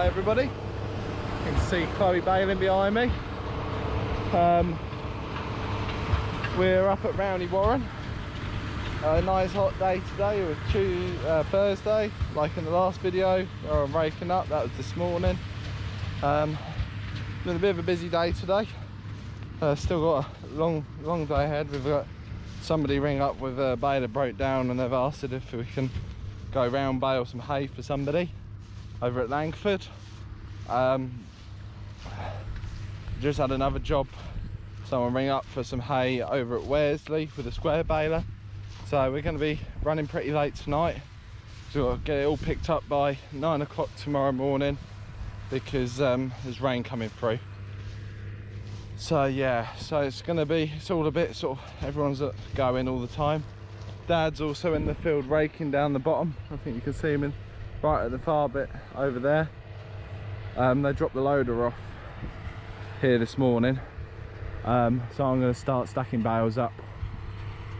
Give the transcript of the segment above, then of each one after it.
Hi everybody, you can see Chloe baling behind me. We're up at Rowney Warren. A nice hot day today. It was Thursday, like in the last video where I'm raking up. That was this morning. Been a bit of a busy day today. Still got a long day ahead. We've got somebody ring up with a baler broke down and they've asked if we can go round bale some hay for somebody over at Langford. Just had another job, someone ring up for some hay over at Wearsley with a square baler. So we're going to be running pretty late tonight, so we'll get it all picked up by 9 o'clock tomorrow morning because there's rain coming through. So yeah, so it's all a bit sort of, everyone's going all the time. Dad's also in the field raking down the bottom. I think you can see him right at the far bit over there. They dropped the loader off here this morning, so I'm going to start stacking bales up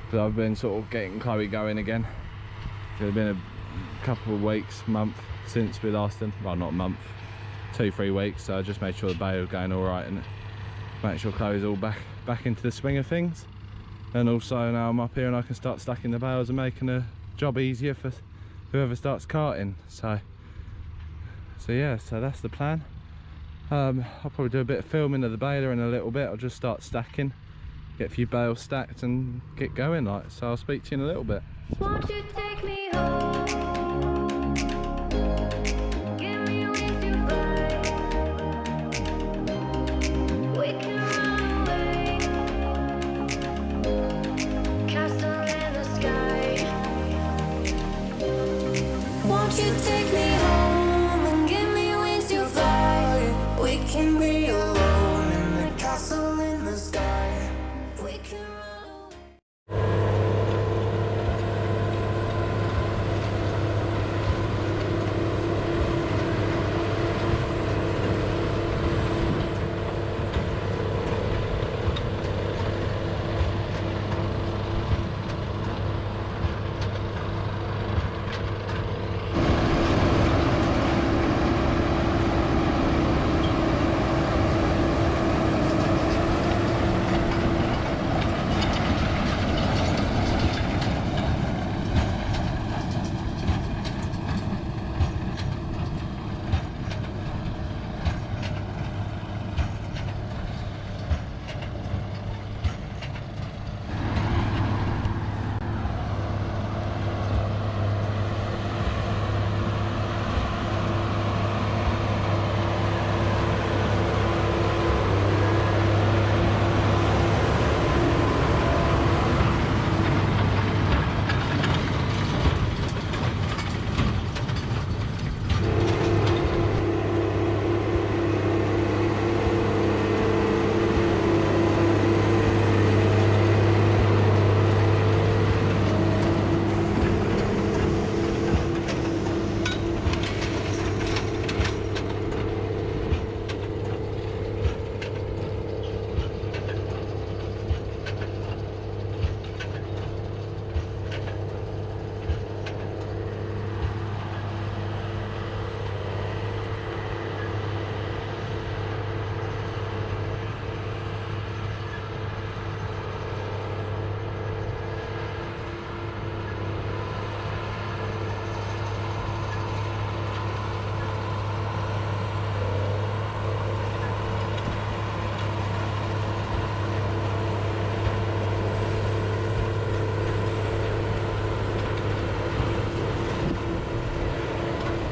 because I've been sort of getting Chloe going again. It's been a couple of weeks, month since we last done, well not a month, 2-3 weeks, so I just made sure the bale's going all right and make sure Chloe's all back into the swing of things. And also now I'm up here and I can start stacking the bales and making a job easier for whoever starts carting. So yeah, so that's the plan. I'll probably do a bit of filming of the baler in a little bit. I'll just start stacking, get a few bales stacked and get going like. So I'll speak to you in a little bit. Won't you take me home? Give me wings to fly. We can run away. Castle in the sky. Won't you take